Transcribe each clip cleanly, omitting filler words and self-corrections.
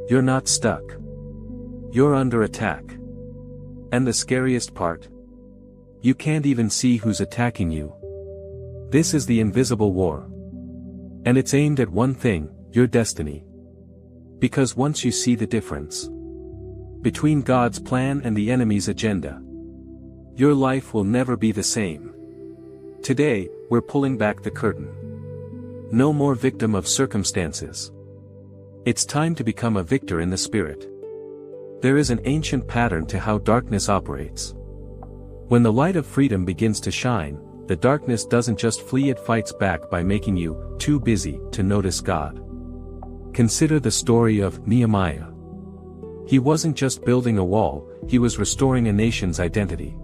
You're not stuck. You're under attack. And the scariest part? You can't even see who's attacking you. This is the invisible war. And it's aimed at one thing, your destiny. Because once you see the difference between God's plan and the enemy's agenda, your life will never be the same. Today, we're pulling back the curtain. No more victim of circumstances. It's time to become a victor in the Spirit. There is an ancient pattern to how darkness operates. When the light of freedom begins to shine, the darkness doesn't just flee, it fights back by making you too busy to notice God. Consider the story of Nehemiah. He wasn't just building a wall, he was restoring a nation's identity.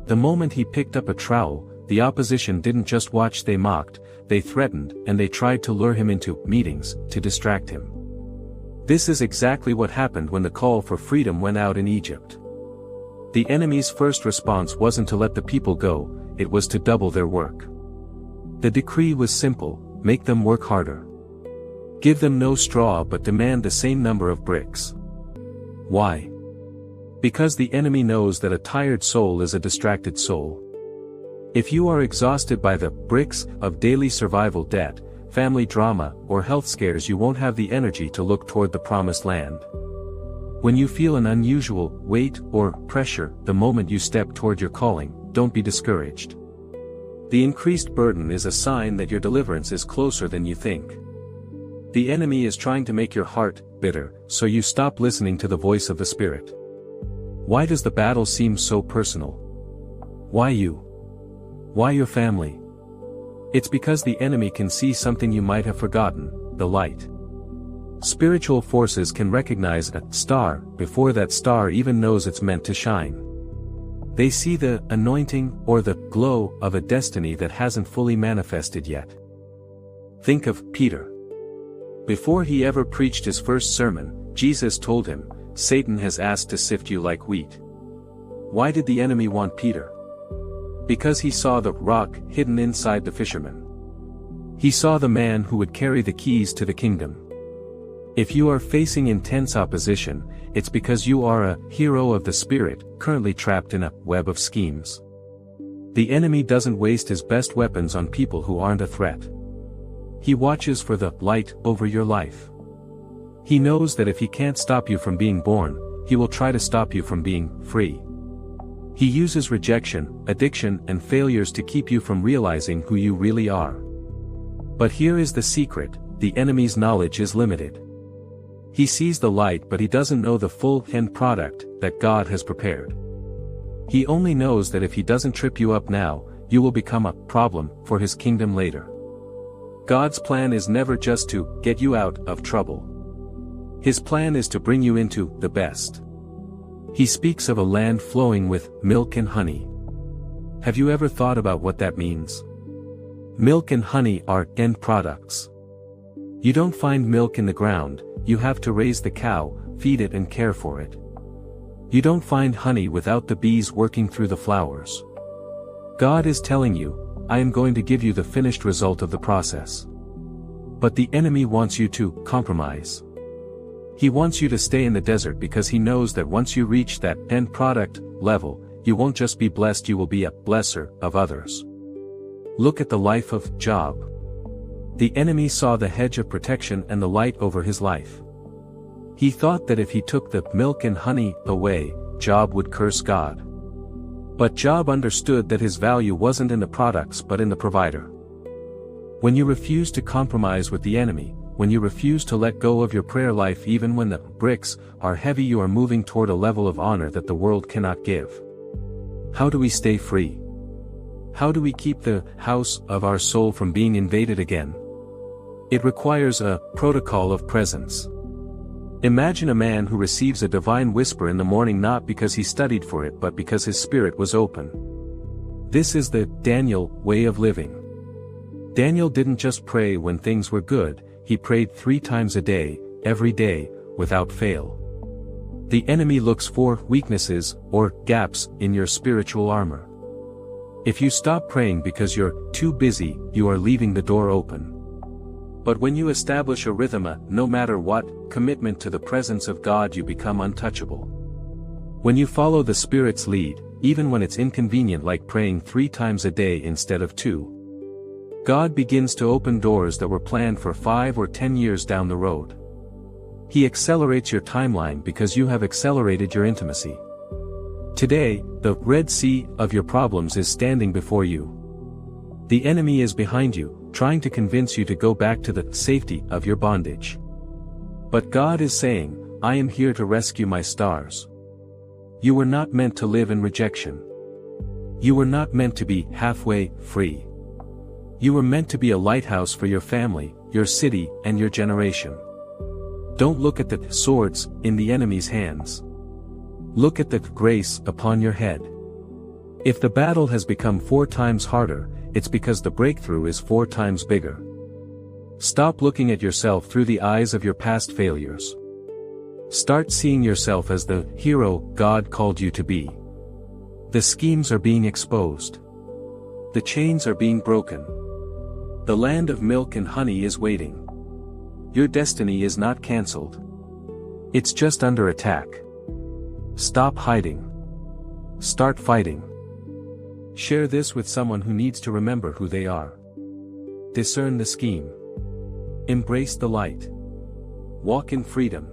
The moment he picked up a trowel, the opposition didn't just watch, they mocked, they threatened, and they tried to lure him into meetings to distract him. This is exactly what happened when the call for freedom went out in Egypt. The enemy's first response wasn't to let the people go, it was to double their work. The decree was simple: make them work harder. Give them no straw but demand the same number of bricks. Why? Because the enemy knows that a tired soul is a distracted soul. If you are exhausted by the bricks of daily survival, debt, family drama, or health scares, you won't have the energy to look toward the promised land. When you feel an unusual weight or pressure the moment you step toward your calling, don't be discouraged. The increased burden is a sign that your deliverance is closer than you think. The enemy is trying to make your heart bitter, so you stop listening to the voice of the Spirit. Why does the battle seem so personal? Why you? Why your family? It's because the enemy can see something you might have forgotten: the light. Spiritual forces can recognize a star before that star even knows it's meant to shine. They see the anointing or the glow of a destiny that hasn't fully manifested yet. Think of Peter. Before he ever preached his first sermon, Jesus told him, "Satan has asked to sift you like wheat." Why did the enemy want Peter? Because he saw the rock hidden inside the fisherman. He saw the man who would carry the keys to the kingdom. If you are facing intense opposition, it's because you are a hero of the Spirit, currently trapped in a web of schemes. The enemy doesn't waste his best weapons on people who aren't a threat. He watches for the light over your life. He knows that if he can't stop you from being born, he will try to stop you from being free. He uses rejection, addiction, and failures to keep you from realizing who you really are. But here is the secret: the enemy's knowledge is limited. He sees the light, but he doesn't know the full end product that God has prepared. He only knows that if he doesn't trip you up now, you will become a problem for his kingdom later. God's plan is never just to get you out of trouble. His plan is to bring you into the best. He speaks of a land flowing with milk and honey. Have you ever thought about what that means? Milk and honey are end products. You don't find milk in the ground, you have to raise the cow, feed it, and care for it. You don't find honey without the bees working through the flowers. God is telling you, I am going to give you the finished result of the process. But the enemy wants you to compromise. He wants you to stay in the desert because he knows that once you reach that end product level, you won't just be blessed, you will be a blesser of others. Look at the life of Job. The enemy saw the hedge of protection and the light over his life. He thought that if he took the milk and honey away, Job would curse God. But Job understood that his value wasn't in the products but in the provider. When you refuse to compromise with the enemy, when you refuse to let go of your prayer life even when the bricks are heavy, you are moving toward a level of honor that the world cannot give. How do we stay free? How do we keep the house of our soul from being invaded again? It requires a protocol of presence. Imagine a man who receives a divine whisper in the morning not because he studied for it but because his spirit was open. This is the Daniel way of living. Daniel didn't just pray when things were good, he prayed 3 times a day, every day, without fail. The enemy looks for weaknesses or gaps in your spiritual armor. If you stop praying because you're too busy, you are leaving the door open. But when you establish a rhythm, no matter what, commitment to the presence of God, you become untouchable. When you follow the Spirit's lead, even when it's inconvenient, like praying 3 times a day instead of 2, God begins to open doors that were planned for 5 or 10 years down the road. He accelerates your timeline because you have accelerated your intimacy. Today, the Red Sea of your problems is standing before you. The enemy is behind you, trying to convince you to go back to the safety of your bondage. But God is saying, I am here to rescue my stars. You were not meant to live in rejection. You were not meant to be halfway free. You were meant to be a lighthouse for your family, your city, and your generation. Don't look at the swords in the enemy's hands. Look at the grace upon your head. If the battle has become 4 times harder, it's because the breakthrough is 4 times bigger. Stop looking at yourself through the eyes of your past failures. Start seeing yourself as the hero God called you to be. The schemes are being exposed. The chains are being broken. The land of milk and honey is waiting. Your destiny is not cancelled. It's just under attack. Stop hiding. Start fighting. Share this with someone who needs to remember who they are. Discern the scheme. Embrace the light. Walk in freedom.